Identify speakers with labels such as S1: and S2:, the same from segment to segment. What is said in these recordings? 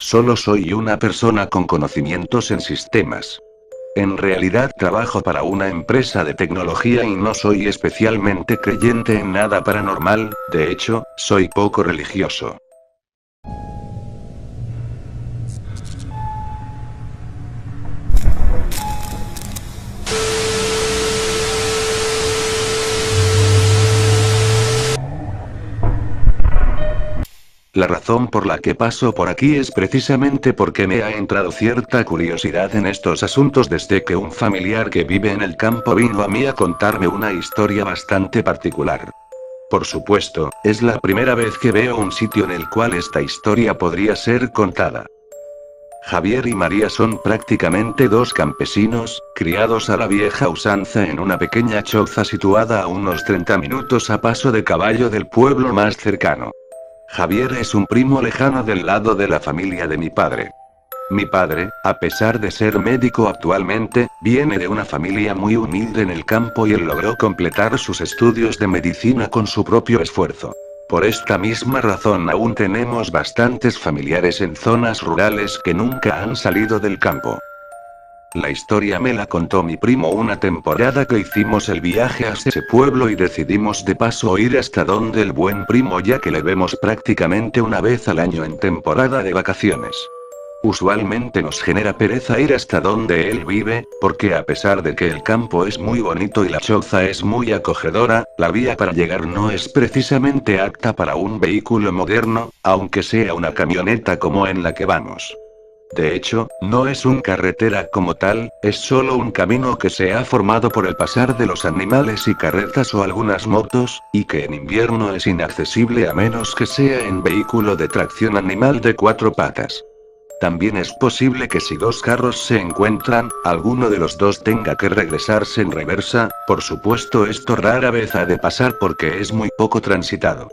S1: Solo soy una persona con conocimientos en sistemas. En realidad trabajo para una empresa de tecnología y no soy especialmente creyente en nada paranormal, de hecho, soy poco religioso. La razón por la que paso por aquí es precisamente porque me ha entrado cierta curiosidad en estos asuntos desde que un familiar que vive en el campo vino a mí a contarme una historia bastante particular. Por supuesto, es la primera vez que veo un sitio en el cual esta historia podría ser contada. Javier y María son prácticamente dos campesinos, criados a la vieja usanza en una pequeña choza situada a unos 30 minutos a paso de caballo del pueblo más cercano. Javier es un primo lejano del lado de la familia de mi padre. Mi padre, a pesar de ser médico actualmente, viene de una familia muy humilde en el campo y él logró completar sus estudios de medicina con su propio esfuerzo. Por esta misma razón aún tenemos bastantes familiares en zonas rurales que nunca han salido del campo. La historia me la contó mi primo una temporada que hicimos el viaje hasta ese pueblo y decidimos de paso ir hasta donde el buen primo ya que le vemos prácticamente una vez al año en temporada de vacaciones. Usualmente nos genera pereza ir hasta donde él vive, porque a pesar de que el campo es muy bonito y la choza es muy acogedora, la vía para llegar no es precisamente apta para un vehículo moderno, aunque sea una camioneta como en la que vamos. De hecho, no es una carretera como tal, es solo un camino que se ha formado por el pasar de los animales y carretas o algunas motos, y que en invierno es inaccesible a menos que sea en vehículo de tracción animal de 4 patas. También es posible que si dos carros se encuentran, alguno de los dos tenga que regresarse en reversa, por supuesto esto rara vez ha de pasar porque es muy poco transitado.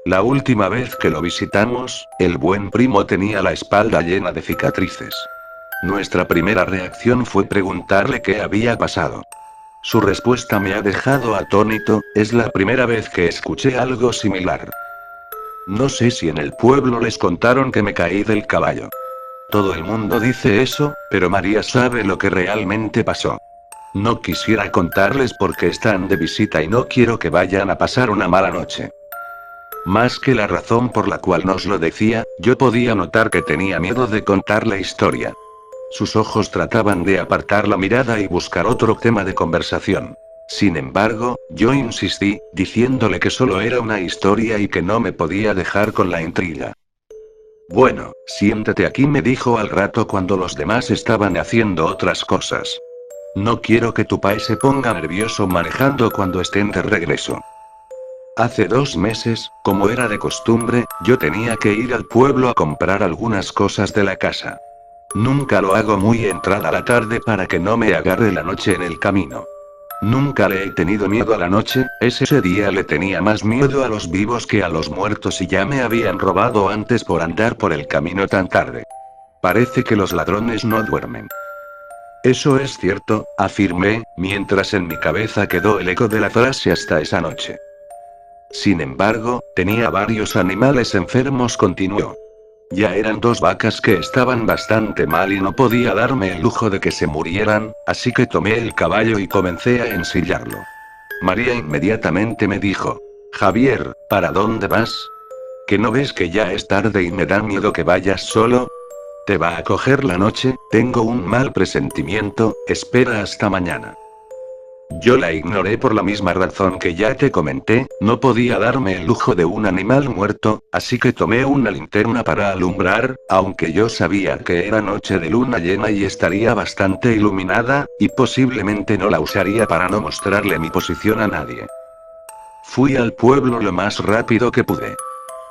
S1: La última vez que lo visitamos, el buen primo tenía la espalda llena de cicatrices. Nuestra primera reacción fue preguntarle qué había pasado. Su respuesta me ha dejado atónito, es la primera vez que escuché algo similar. No sé si en el pueblo les contaron que me caí del caballo. Todo el mundo dice eso, pero María sabe lo que realmente pasó. No quisiera contarles porque están de visita y no quiero que vayan a pasar una mala noche. Más que la razón por la cual nos lo decía, yo podía notar que tenía miedo de contar la historia. Sus ojos trataban de apartar la mirada y buscar otro tema de conversación. Sin embargo, yo insistí, diciéndole que solo era una historia y que no me podía dejar con la intriga. Bueno, siéntate aquí, me dijo al rato cuando los demás estaban haciendo otras cosas. No quiero que tu pai se ponga nervioso manejando cuando estén de regreso. Hace 2 meses, como era de costumbre, yo tenía que ir al pueblo a comprar algunas cosas de la casa. Nunca lo hago muy entrada la tarde para que no me agarre la noche en el camino. Nunca le he tenido miedo a la noche, ese día le tenía más miedo a los vivos que a los muertos y ya me habían robado antes por andar por el camino tan tarde. Parece que los ladrones no duermen. Eso es cierto, afirmé, mientras en mi cabeza quedó el eco de la frase hasta esa noche. Sin embargo, tenía varios animales enfermos, continuó. Ya eran 2 vacas que estaban bastante mal y no podía darme el lujo de que se murieran, así que tomé el caballo y comencé a ensillarlo. María inmediatamente me dijo: Javier, ¿para dónde vas? ¿Que no ves que ya es tarde y me da miedo que vayas solo? ¿Te va a coger la noche? Tengo un mal presentimiento, espera hasta mañana. Yo la ignoré por la misma razón que ya te comenté, no podía darme el lujo de un animal muerto, así que tomé una linterna para alumbrar, aunque yo sabía que era noche de luna llena y estaría bastante iluminada, y posiblemente no la usaría para no mostrarle mi posición a nadie. Fui al pueblo lo más rápido que pude.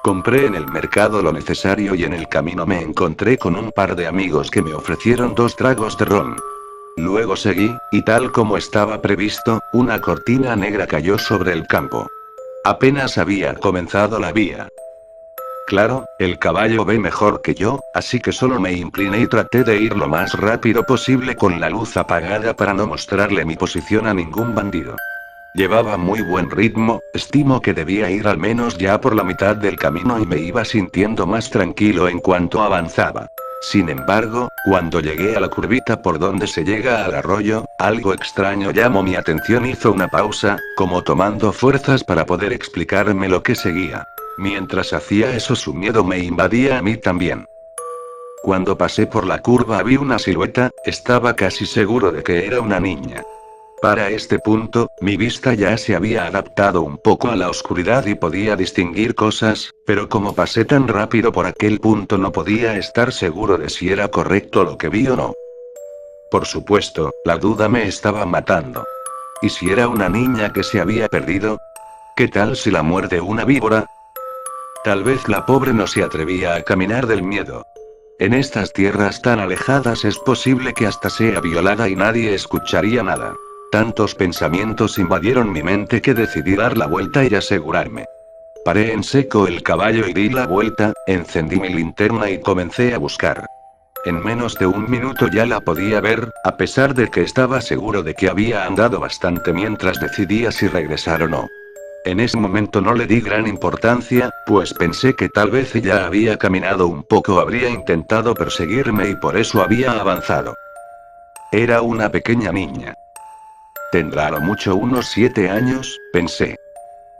S1: Compré en el mercado lo necesario y en el camino me encontré con un par de amigos que me ofrecieron 2 tragos de ron. Luego seguí, y tal como estaba previsto, una cortina negra cayó sobre el campo. Apenas había comenzado la vía. Claro, el caballo ve mejor que yo, así que solo me incliné y traté de ir lo más rápido posible con la luz apagada para no mostrarle mi posición a ningún bandido. Llevaba muy buen ritmo, estimo que debía ir al menos ya por la mitad del camino y me iba sintiendo más tranquilo en cuanto avanzaba. Sin embargo, cuando llegué a la curvita por donde se llega al arroyo, algo extraño llamó mi atención. Hizo una pausa, como tomando fuerzas para poder explicarme lo que seguía. Mientras hacía eso, su miedo me invadía a mí también. Cuando pasé por la curva vi una silueta, estaba casi seguro de que era una niña. Para este punto, mi vista ya se había adaptado un poco a la oscuridad y podía distinguir cosas, pero como pasé tan rápido por aquel punto no podía estar seguro de si era correcto lo que vi o no. Por supuesto, la duda me estaba matando. ¿Y si era una niña que se había perdido? ¿Qué tal si la muerde una víbora? Tal vez la pobre no se atrevía a caminar del miedo. En estas tierras tan alejadas es posible que hasta sea violada y nadie escucharía nada. Tantos pensamientos invadieron mi mente que decidí dar la vuelta y asegurarme. Paré en seco el caballo y di la vuelta, encendí mi linterna y comencé a buscar. En menos de un minuto ya la podía ver, a pesar de que estaba seguro de que había andado bastante mientras decidía si regresar o no. En ese momento no le di gran importancia, pues pensé que tal vez ella había caminado un poco, habría intentado perseguirme y por eso había avanzado. Era una pequeña niña. Tendrá a lo mucho unos 7 años, pensé.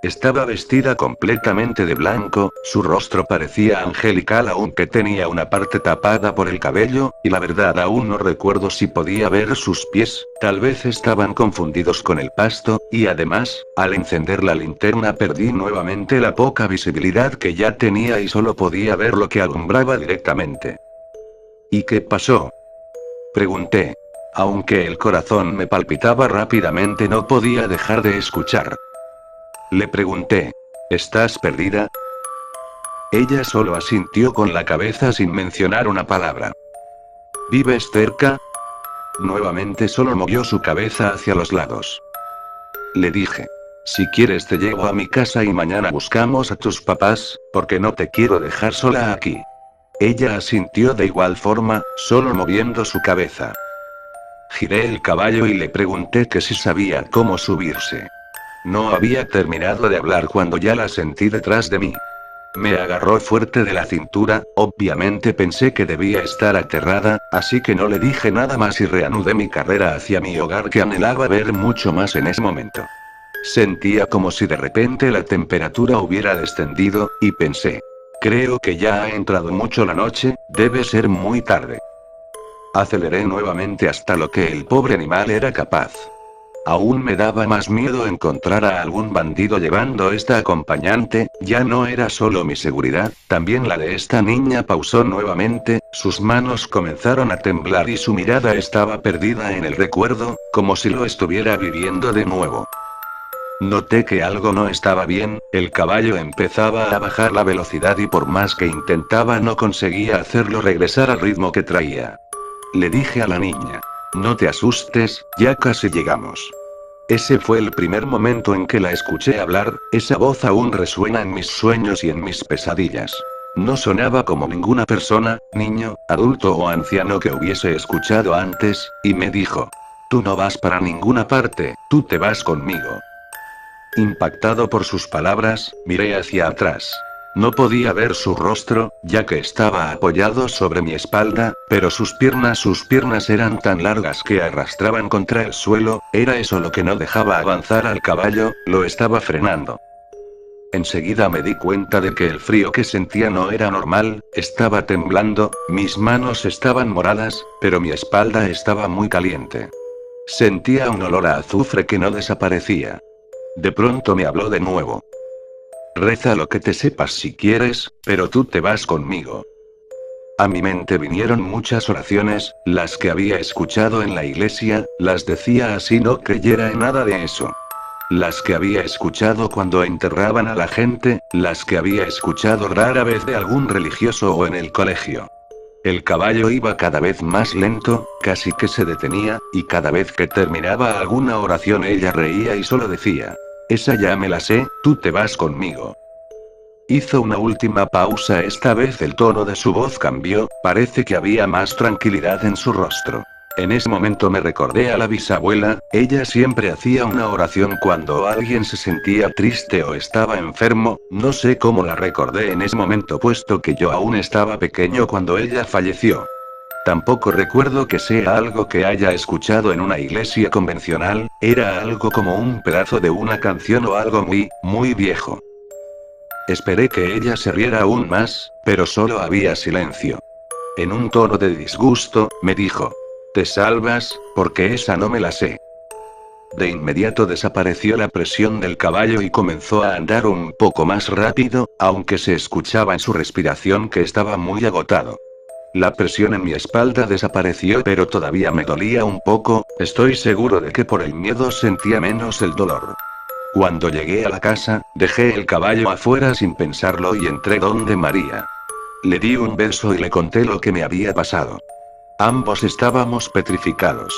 S1: Estaba vestida completamente de blanco, su rostro parecía angelical aunque tenía una parte tapada por el cabello, y la verdad aún no recuerdo si podía ver sus pies, tal vez estaban confundidos con el pasto, y además, al encender la linterna perdí nuevamente la poca visibilidad que ya tenía y solo podía ver lo que alumbraba directamente. ¿Y qué pasó?, pregunté. Aunque el corazón me palpitaba rápidamente no podía dejar de escuchar. Le pregunté. ¿Estás perdida? Ella solo asintió con la cabeza sin mencionar una palabra. ¿Vives cerca? Nuevamente solo movió su cabeza hacia los lados. Le dije. Si quieres te llevo a mi casa y mañana buscamos a tus papás, porque no te quiero dejar sola aquí. Ella asintió de igual forma, solo moviendo su cabeza. Giré el caballo y le pregunté que si sabía cómo subirse. No había terminado de hablar cuando ya la sentí detrás de mí. Me agarró fuerte de la cintura, obviamente pensé que debía estar aterrada, así que no le dije nada más y reanudé mi carrera hacia mi hogar que anhelaba ver mucho más en ese momento. Sentía como si de repente la temperatura hubiera descendido, y pensé. Creo que ya ha entrado mucho la noche, debe ser muy tarde. Aceleré nuevamente hasta lo que el pobre animal era capaz. Aún me daba más miedo encontrar a algún bandido llevando esta acompañante, ya no era solo mi seguridad, también la de esta niña. Pausó nuevamente, sus manos comenzaron a temblar y su mirada estaba perdida en el recuerdo, como si lo estuviera viviendo de nuevo. Noté que algo no estaba bien, el caballo empezaba a bajar la velocidad y por más que intentaba no conseguía hacerlo regresar al ritmo que traía. Le dije a la niña. No te asustes, ya casi llegamos. Ese fue el primer momento en que la escuché hablar, esa voz aún resuena en mis sueños y en mis pesadillas. No sonaba como ninguna persona, niño, adulto o anciano que hubiese escuchado antes, y me dijo. Tú no vas para ninguna parte, tú te vas conmigo. Impactado por sus palabras, miré hacia atrás. No podía ver su rostro, ya que estaba apoyado sobre mi espalda, pero sus piernas eran tan largas que arrastraban contra el suelo, era eso lo que no dejaba avanzar al caballo, lo estaba frenando. Enseguida me di cuenta de que el frío que sentía no era normal, estaba temblando, mis manos estaban moradas, pero mi espalda estaba muy caliente. Sentía un olor a azufre que no desaparecía. De pronto me habló de nuevo. Reza lo que te sepas si quieres, pero tú te vas conmigo. A mi mente vinieron muchas oraciones, las que había escuchado en la iglesia, las decía así no creyera en nada de eso. Las que había escuchado cuando enterraban a la gente, las que había escuchado rara vez de algún religioso o en el colegio. El caballo iba cada vez más lento, casi que se detenía, y cada vez que terminaba alguna oración ella reía y solo decía. Esa ya me la sé, tú te vas conmigo. Hizo una última pausa, esta vez el tono de su voz cambió, parece que había más tranquilidad en su rostro. En ese momento me recordé a la bisabuela, ella siempre hacía una oración cuando alguien se sentía triste o estaba enfermo, no sé cómo la recordé en ese momento puesto que yo aún estaba pequeño cuando ella falleció. Tampoco recuerdo que sea algo que haya escuchado en una iglesia convencional, era algo como un pedazo de una canción o algo muy, muy viejo. Esperé que ella se riera aún más, pero solo había silencio. En un tono de disgusto, me dijo: «¿Te salvas? Porque esa no me la sé». De inmediato desapareció la presión del caballo y comenzó a andar un poco más rápido, aunque se escuchaba en su respiración que estaba muy agotado. La presión en mi espalda desapareció, pero todavía me dolía un poco, estoy seguro de que por el miedo sentía menos el dolor. Cuando llegué a la casa, dejé el caballo afuera sin pensarlo y entré donde María. Le di un beso y le conté lo que me había pasado. Ambos estábamos petrificados.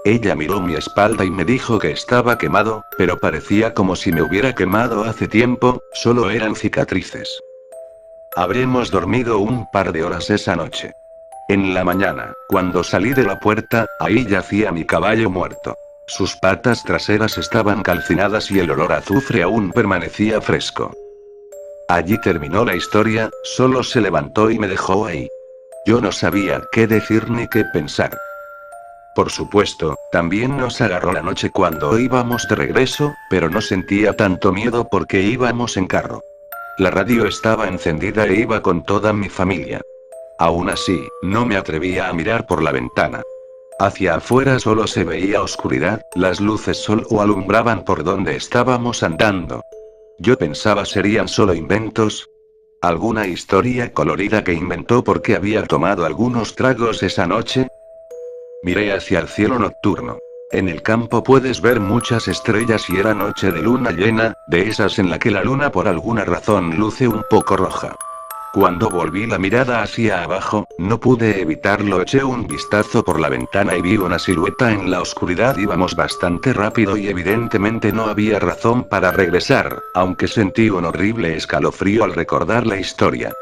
S1: Ella miró mi espalda y me dijo que estaba quemado, pero parecía como si me hubiera quemado hace tiempo, solo eran cicatrices. Habremos dormido un par de horas esa noche. En la mañana, cuando salí de la puerta, ahí yacía mi caballo muerto. Sus patas traseras estaban calcinadas y el olor a azufre aún permanecía fresco. Allí terminó la historia, solo se levantó y me dejó ahí. Yo no sabía qué decir ni qué pensar. Por supuesto, también nos agarró la noche cuando íbamos de regreso, pero no sentía tanto miedo porque íbamos en carro. La radio estaba encendida e iba con toda mi familia. Aún así, no me atrevía a mirar por la ventana. Hacia afuera solo se veía oscuridad, las luces solo alumbraban por donde estábamos andando. Yo pensaba serían solo inventos. ¿Alguna historia colorida que inventó porque había tomado algunos tragos esa noche? Miré hacia el cielo nocturno. En el campo puedes ver muchas estrellas y era noche de luna llena, de esas en la que la luna por alguna razón luce un poco roja. Cuando volví la mirada hacia abajo, no pude evitarlo, eché un vistazo por la ventana y vi una silueta en la oscuridad. Íbamos bastante rápido y evidentemente no había razón para regresar, aunque sentí un horrible escalofrío al recordar la historia.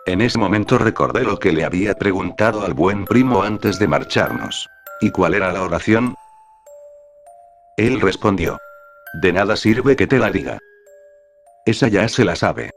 S1: En ese momento recordé lo que le había preguntado al buen primo antes de marcharnos. ¿Y cuál era la oración? Él respondió: «De nada sirve que te la diga. Esa ya se la sabe».